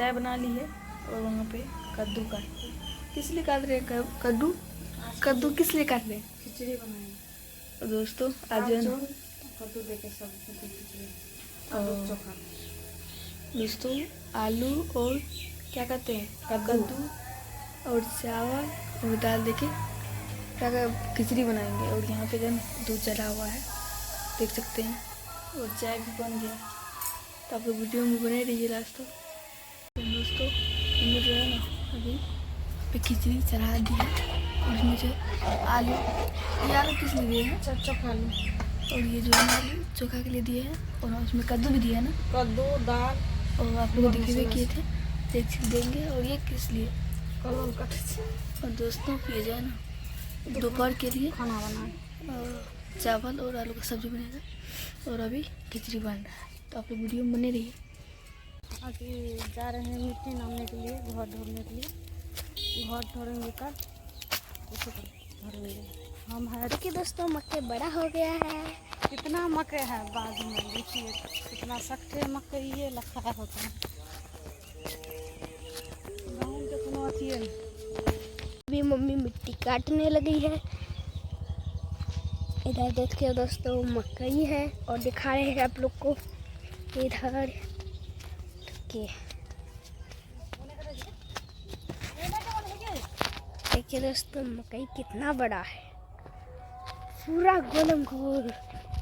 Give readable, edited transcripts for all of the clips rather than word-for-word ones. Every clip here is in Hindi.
चाय बना ली है और वहाँ पे कद्दू काट रहे हैं। किस लिए काट रहे हैं कद्दू? कद्दू किस लिए काट रहे हैं? खिचड़ी बनाएंगे। और दोस्तों आज कद्दू देके सब्जी खिचड़ी आलू चोखा। दोस्तों आलू और क्या कहते हैं कद्दू और चावल और दाल देके क्या खिचड़ी बनाएंगे। और यहाँ पे जन दूध चढ़ा हुआ है देख सकते हैं, और चाय भी बन गया। तो आप लोग वीडियो में बने रहिए लास्ट तक। तो दोस्तों हमने जो है ना अभी पे खिचड़ी चढ़ा दी है और इसमें जो आलू, ये आलू किस लिए दिए हैं? चोखा आलू। और ये जो है आलू चोखा के लिए दिए हैं, और उसमें कद्दू भी दिया है ना, कद्दू दाल और आप लोग दिखे हुए किए थे देख देंगे। और ये किस लिए? Colour cut. और दोस्तों ये जो है ना दोपहर के लिए खाना बनाए और चावल और आलू का सब्जी बनेगा और अभी खिचड़ी बन रहा है। तो आप लोग वीडियो में बने रहिए। अभी जा रहे हैं मिट्टी नामने के लिए, घर ढोने के लिए। घर ढोएंगे कल, उसे ढोएंगे हम है। देखिए दोस्तों मक्के बड़ा हो गया है। कितना मकई है बाग में, देखिए कितना सख्ते मकई ये लखा होता है। गाँव के कोनो अथी है। अभी मम्मी मिट्टी काटने लगी है। इधर देखिए दोस्तों मकई है और दिखा रहे हैं आप लोग को इधर के। देखिए दोस्तों मकई कितना बड़ा है, पूरा गोलम गोल,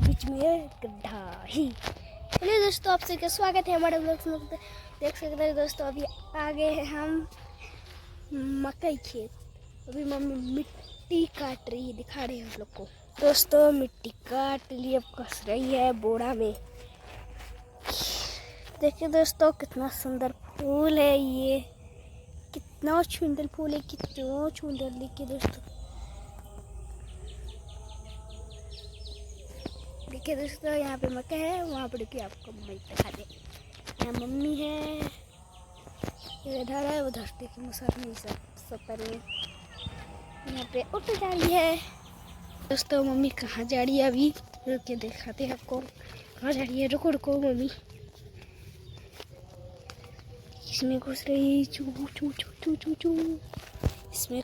बीच में गड्ढा ही। चलिए दोस्तों आपसे क्या स्वागत है हमारे ब्लॉग में। देख सकते हैं दोस्तों अभी आगे हैं हम मकई खेत। अभी मम्मी मिट्टी काट रही है, दिखा रही है हम लोग को। दोस्तों मिट्टी काट ली, अब कस रही है बोरा में। देखिए दोस्तों कितना सुंदर फूल है ये, कितना सुंदर फूल है, कितना सुंदर। देखिए दोस्तों, देखिए दोस्तों यहाँ पे मक्का है, वहाँ पर देखिए आपको मम्मी दिखा दे। यहाँ मम्मी है, इधर है, उधर देखिए मुसर नहीं सब पर यहाँ पे उठ जा रही है। दोस्तों मम्मी कहाँ जा रही है अभी, रुक के दिखाते हैं आपको कहाँ जा रही है। रुको रुको मम्मी, इसमें घुस रही चू चू चू चू चू चू इसमें।